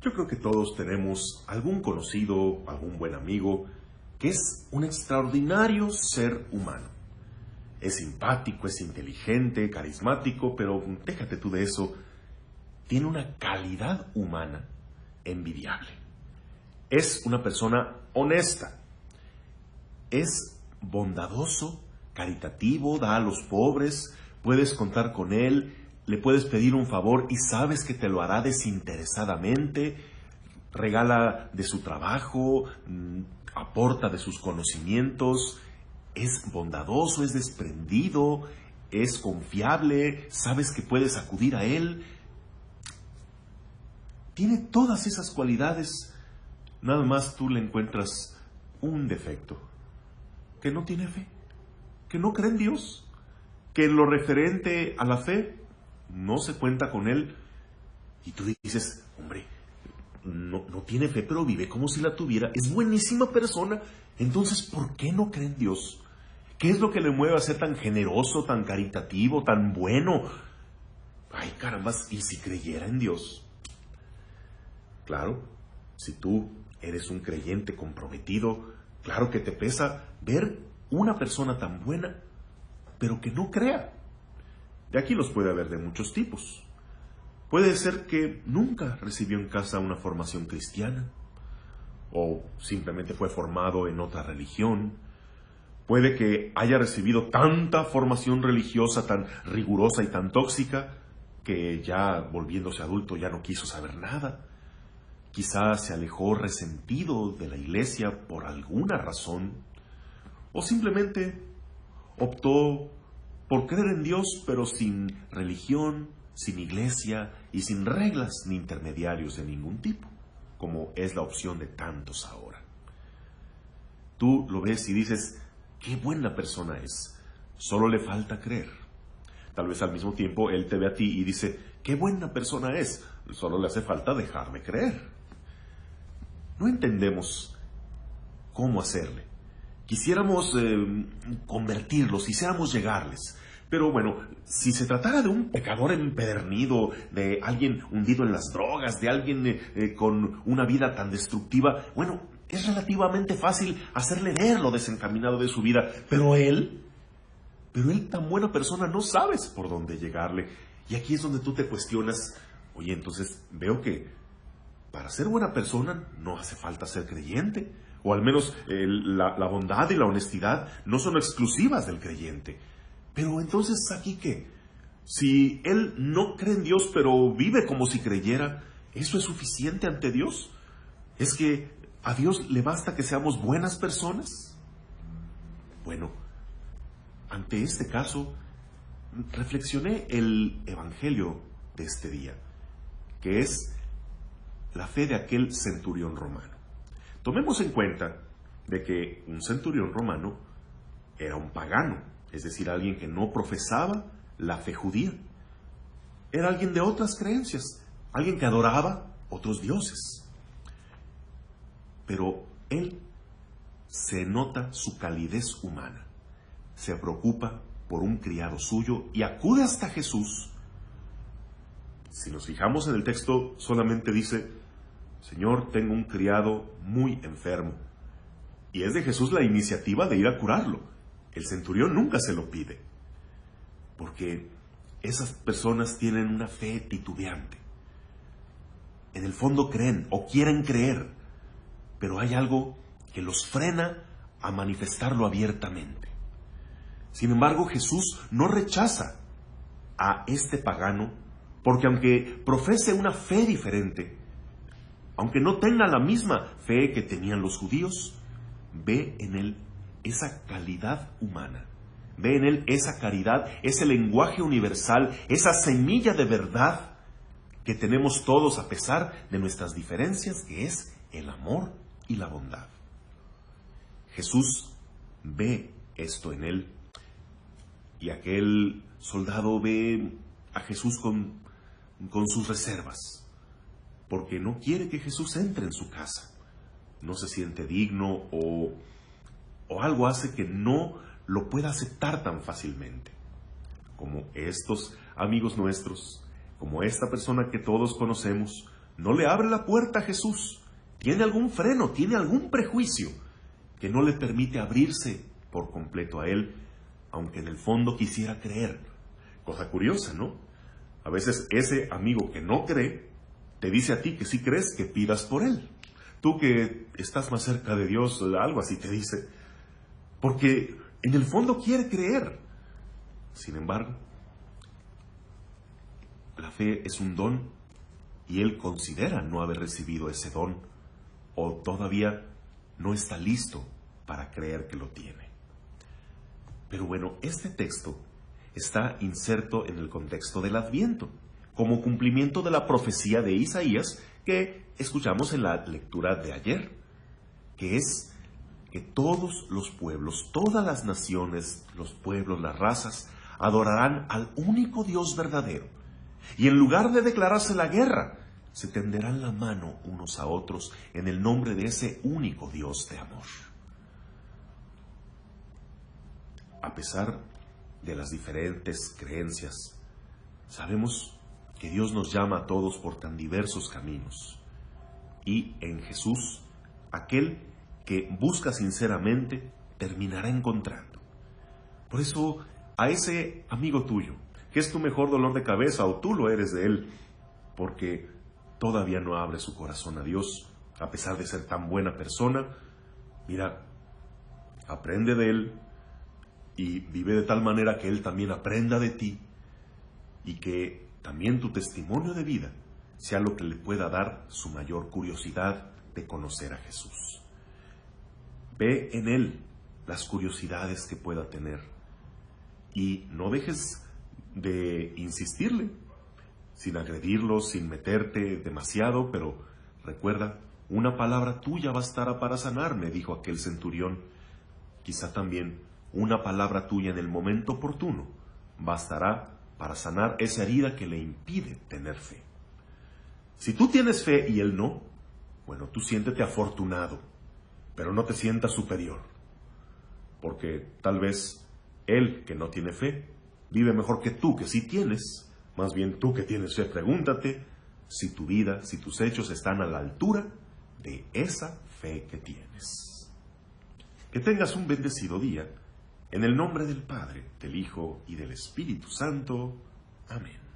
Yo creo que todos tenemos algún conocido, algún buen amigo, que es un extraordinario ser humano. Es simpático, es inteligente, carismático, pero déjate tú de eso, tiene una calidad humana envidiable. Es una persona honesta, es bondadoso, caritativo, da a los pobres, puedes contar con él, le puedes pedir un favor y sabes que te lo hará desinteresadamente, regala de su trabajo, aporta de sus conocimientos, es bondadoso, es desprendido, es confiable, sabes que puedes acudir a él. Tiene todas esas cualidades, nada más tú le encuentras un defecto, que no tiene fe, que no cree en Dios, que en lo referente a la fe no se cuenta con él. Y tú dices, hombre, no tiene fe, pero vive como si la tuviera, es buenísima persona. Entonces, ¿por qué no cree en Dios? ¿Qué es lo que le mueve a ser tan generoso, tan caritativo, tan bueno? Ay, caramba, ¿y si creyera en Dios? Claro, si tú eres un creyente comprometido, claro que te pesa ver una persona tan buena, pero que no crea. De aquí los puede haber de muchos tipos. Puede ser que nunca recibió en casa una formación cristiana, o simplemente fue formado en otra religión. Puede que haya recibido tanta formación religiosa tan rigurosa y tan tóxica que ya volviéndose adulto ya no quiso saber nada. Quizás se alejó resentido de la iglesia por alguna razón, o simplemente optó por creer en Dios pero sin religión, sin iglesia y sin reglas ni intermediarios de ningún tipo, como es la opción de tantos ahora. Tú lo ves y dices, qué buena persona es, solo le falta creer. Tal vez al mismo tiempo él te ve a ti y dice, qué buena persona es, solo le hace falta dejar de creer. No entendemos cómo hacerle. Quisiéramos convertirlos, quisiéramos llegarles. Pero bueno, si se tratara de un pecador empedernido, de alguien hundido en las drogas, de alguien con una vida tan destructiva, bueno, es relativamente fácil hacerle ver lo desencaminado de su vida. Pero él tan buena persona, no sabes por dónde llegarle. Y aquí es donde tú te cuestionas, oye, entonces veo que para ser buena persona no hace falta ser creyente. O al menos la bondad y la honestidad no son exclusivas del creyente. Pero entonces, ¿aquí qué? Si él no cree en Dios, pero vive como si creyera, ¿eso es suficiente ante Dios? ¿Es que a Dios le basta que seamos buenas personas? Bueno, ante este caso, reflexioné el evangelio de este día, que es la fe de aquel centurión romano. Tomemos en cuenta de que un centurión romano era un pagano, es decir, alguien que no profesaba la fe judía. Era alguien de otras creencias, alguien que adoraba otros dioses. Pero él se nota su calidez humana, se preocupa por un criado suyo y acude hasta Jesús. Si nos fijamos en el texto, solamente dice, Señor, tengo un criado muy enfermo. Y es de Jesús la iniciativa de ir a curarlo. El centurión nunca se lo pide, porque esas personas tienen una fe titubeante. En el fondo creen o quieren creer, pero hay algo que los frena a manifestarlo abiertamente. Sin embargo, Jesús no rechaza a este pagano, porque aunque profese una fe diferente, aunque no tenga la misma fe que tenían los judíos, ve en él esa calidad humana, ve en él esa caridad, ese lenguaje universal, esa semilla de verdad que tenemos todos a pesar de nuestras diferencias, que es el amor y la bondad. Jesús ve esto en él, y aquel soldado ve a Jesús con sus reservas, porque no quiere que Jesús entre en su casa. No se siente digno o algo hace que no lo pueda aceptar tan fácilmente. Como estos amigos nuestros, como esta persona que todos conocemos, no le abre la puerta a Jesús, tiene algún freno, tiene algún prejuicio que no le permite abrirse por completo a Él, aunque en el fondo quisiera creer. Cosa curiosa, ¿no? A veces ese amigo que no cree te dice a ti que sí crees que pidas por él. Tú que estás más cerca de Dios, algo así te dice, porque en el fondo quiere creer. Sin embargo, la fe es un don y él considera no haber recibido ese don o todavía no está listo para creer que lo tiene. Pero bueno, este texto está inserto en el contexto del Adviento, como cumplimiento de la profecía de Isaías que escuchamos en la lectura de ayer, que es que todos los pueblos, todas las naciones, los pueblos, las razas, adorarán al único Dios verdadero. Y en lugar de declararse la guerra, se tenderán la mano unos a otros en el nombre de ese único Dios de amor. A pesar de las diferentes creencias, sabemos que Dios nos llama a todos por tan diversos caminos. Y en Jesús, aquel que busca sinceramente, terminará encontrando. Por eso, a ese amigo tuyo, que es tu mejor dolor de cabeza o tú lo eres de él, porque todavía no abre su corazón a Dios, a pesar de ser tan buena persona, mira, aprende de él y vive de tal manera que él también aprenda de ti y que también tu testimonio de vida sea lo que le pueda dar su mayor curiosidad de conocer a Jesús. Ve en él las curiosidades que pueda tener y no dejes de insistirle, sin agredirlo, sin meterte demasiado, pero recuerda, una palabra tuya bastará para sanarme, dijo aquel centurión. Quizá también una palabra tuya en el momento oportuno bastará para sanar esa herida que le impide tener fe. Si tú tienes fe y él no, bueno, tú siéntete afortunado, pero no te sientas superior, porque tal vez él que no tiene fe vive mejor que tú que sí tienes. Más bien tú que tienes fe, pregúntate si tu vida, si tus hechos están a la altura de esa fe que tienes. Que tengas un bendecido día, en el nombre del Padre, del Hijo y del Espíritu Santo. Amén.